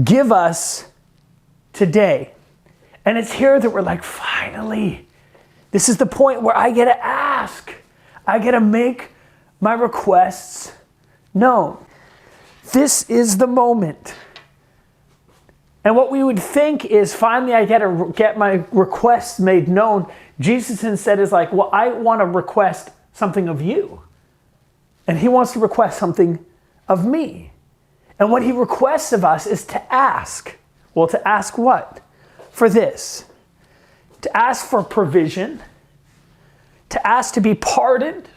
Give us today. And it's here that we're like, finally, this is the point where I get to ask. I get to make my requests known. This is the moment. And what we would think is finally I get to get my requests made known. Jesus instead is like, well, I want to request something of you. And he wants to request something of me. And what he requests of us is to ask. Well, to ask what? For this. To ask for provision. To ask to be pardoned.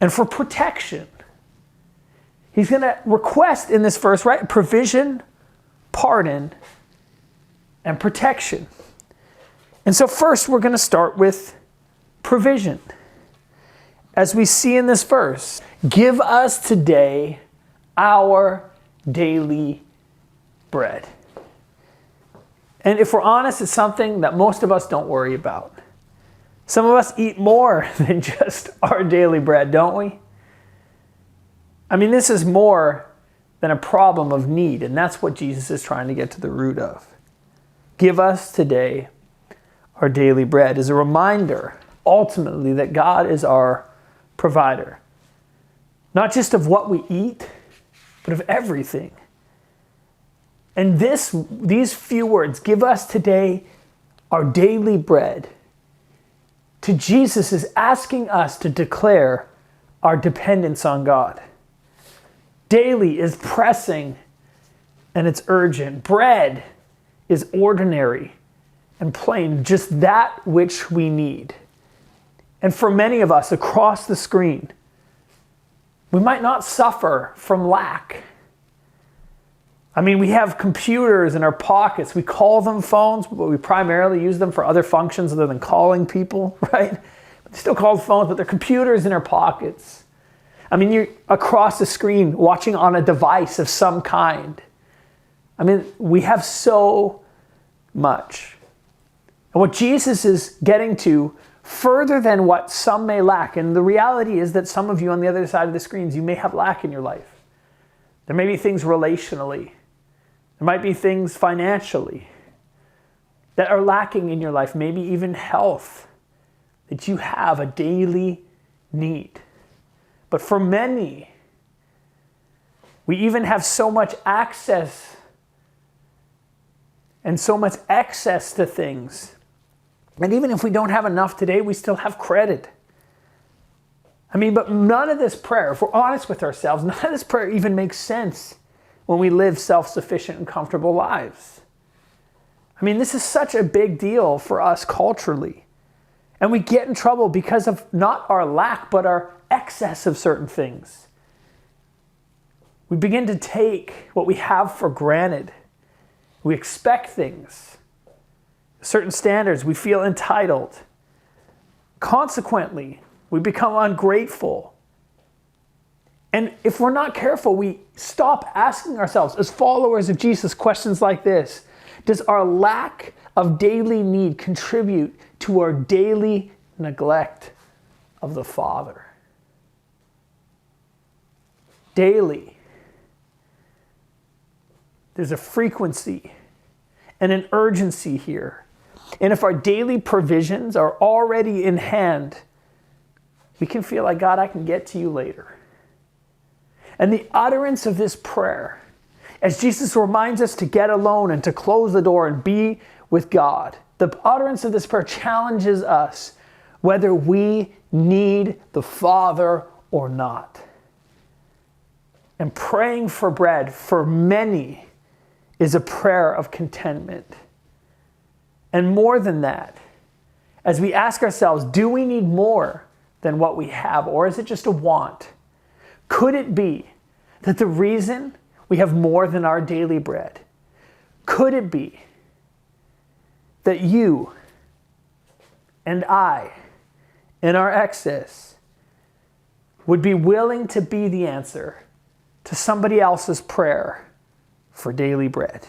And for protection. He's going to request in this verse, right? Provision, pardon, and protection. And so first we're going to start with provision. As we see in this verse, give us today our daily bread. And if we're honest, it's something that most of us don't worry about. Some of us eat more than just our daily bread, don't we? I mean, this is more than a problem of need, and that's what Jesus is trying to get to the root of. Give us today our daily bread is a reminder, ultimately, that God is our provider. Not just of what we eat, but of everything. And these few words, give us today our daily bread, to Jesus is asking us to declare our dependence on God. Daily is pressing and it's urgent. Bread is ordinary and plain, just that which we need. And for many of us across the screen, we might not suffer from lack. I mean, we have computers in our pockets. We call them phones, but we primarily use them for other functions other than calling people, right? They're still called phones, but they're computers in our pockets. I mean, you're across the screen watching on a device of some kind. I mean, we have so much. And what Jesus is getting to, further than what some may lack, and the reality is that some of you on the other side of the screens, you may have lack in your life. There may be things relationally. There might be things financially that are lacking in your life, maybe even health, that you have a daily need. But for many, we even have so much access and so much excess to things. And even if we don't have enough today, we still have credit. I mean, but none of this prayer, if we're honest with ourselves, none of this prayer even makes sense when we live self-sufficient and comfortable lives. I mean, this is such a big deal for us culturally. And we get in trouble because of not our lack, but our excess of certain things. We begin to take what we have for granted. We expect things, certain standards. We feel entitled. Consequently, we become ungrateful. And if we're not careful, we stop asking ourselves, as followers of Jesus, questions like this. Does our lack of daily need contribute to our daily neglect of the Father? Daily. There's a frequency and an urgency here. And if our daily provisions are already in hand, we can feel like, God, I can get to you later. And the utterance of this prayer, as Jesus reminds us to get alone and to close the door and be with God, the utterance of this prayer challenges us whether we need the Father or not. And praying for bread, for many, is a prayer of contentment. And more than that, as we ask ourselves, do we need more than what we have, or is it just a want? Could it be that the reason we have more than our daily bread, could it be that you and I, in our excess, would be willing to be the answer to somebody else's prayer for daily bread?